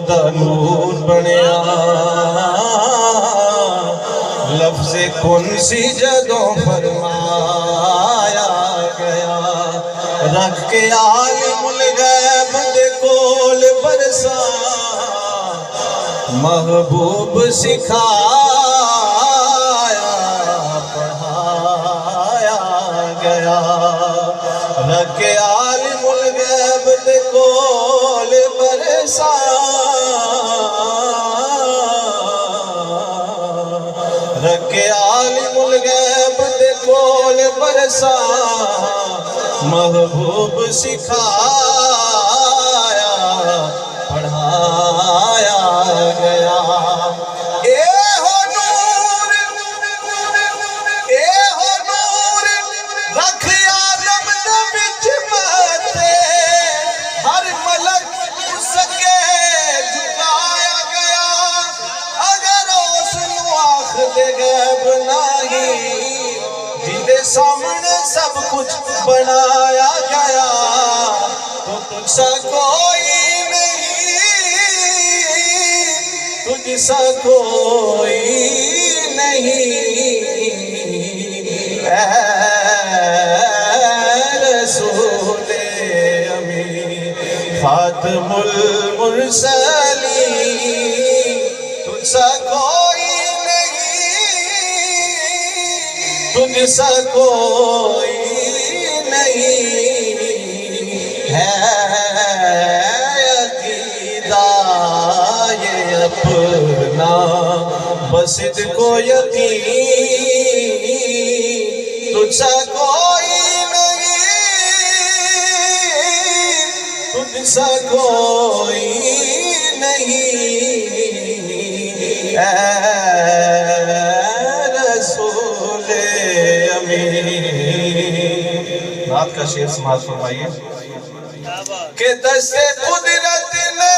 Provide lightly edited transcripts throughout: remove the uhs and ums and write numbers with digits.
دا نور بنیا لفظ کن سی جدوں فرمایا گیا رکھ کے عالم الغیب دے کول برسا محبوب سکھایا پڑھایا گیا رکھ کے عالم الغیب دے کول برسا رکھ کے عالم الغیب دے کول برسا محبوب سکھایا پڑھایا گیا اے ہو نور رکھ آدم دے وچ ماتے ہر ملک اس کے جھکایا گیا اگر اس نو آنکھ دے غیب نہیں جیدے سامنے سب کچھ بنایا گیا تو تجھ سا کوئی تجھ سا کوئی نہیں اے رسول امین خاتم المرسلین تجھ سا کوئی نہیں تجھ سا کوئی نہیں ہے اپنا بس ان کو یقین تجھ سا کوئی نہیں تجھ سا کوئی نہیں اے رسول امین رات کا شعر سماعت فرمائیے کہ دست قدرت نے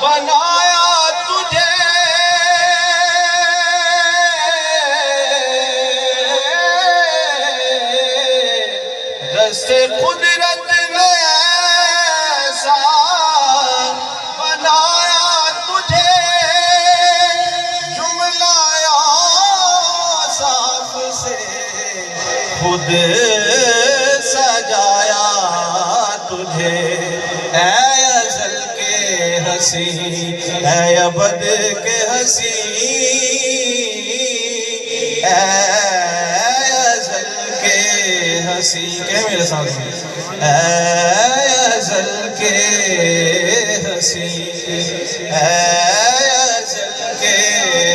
بنایا تجھے دست قدرت نے ایسا بنایا تجھے جملہ صاف سے خود سجایا تجھے اے ازل کے ہنسی اے ابد کے ہنسی اے ازل کے ہنسی کہ میرے ساتھ اے ازل کے ہنسی اے ازل کے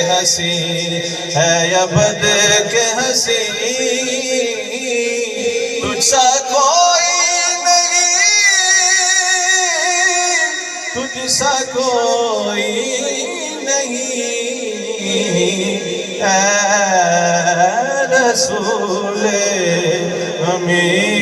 ہنسی اے ابد کے ہنسی تجھ سا کوئی تجھ سا کوئی نہیں اے رسول امین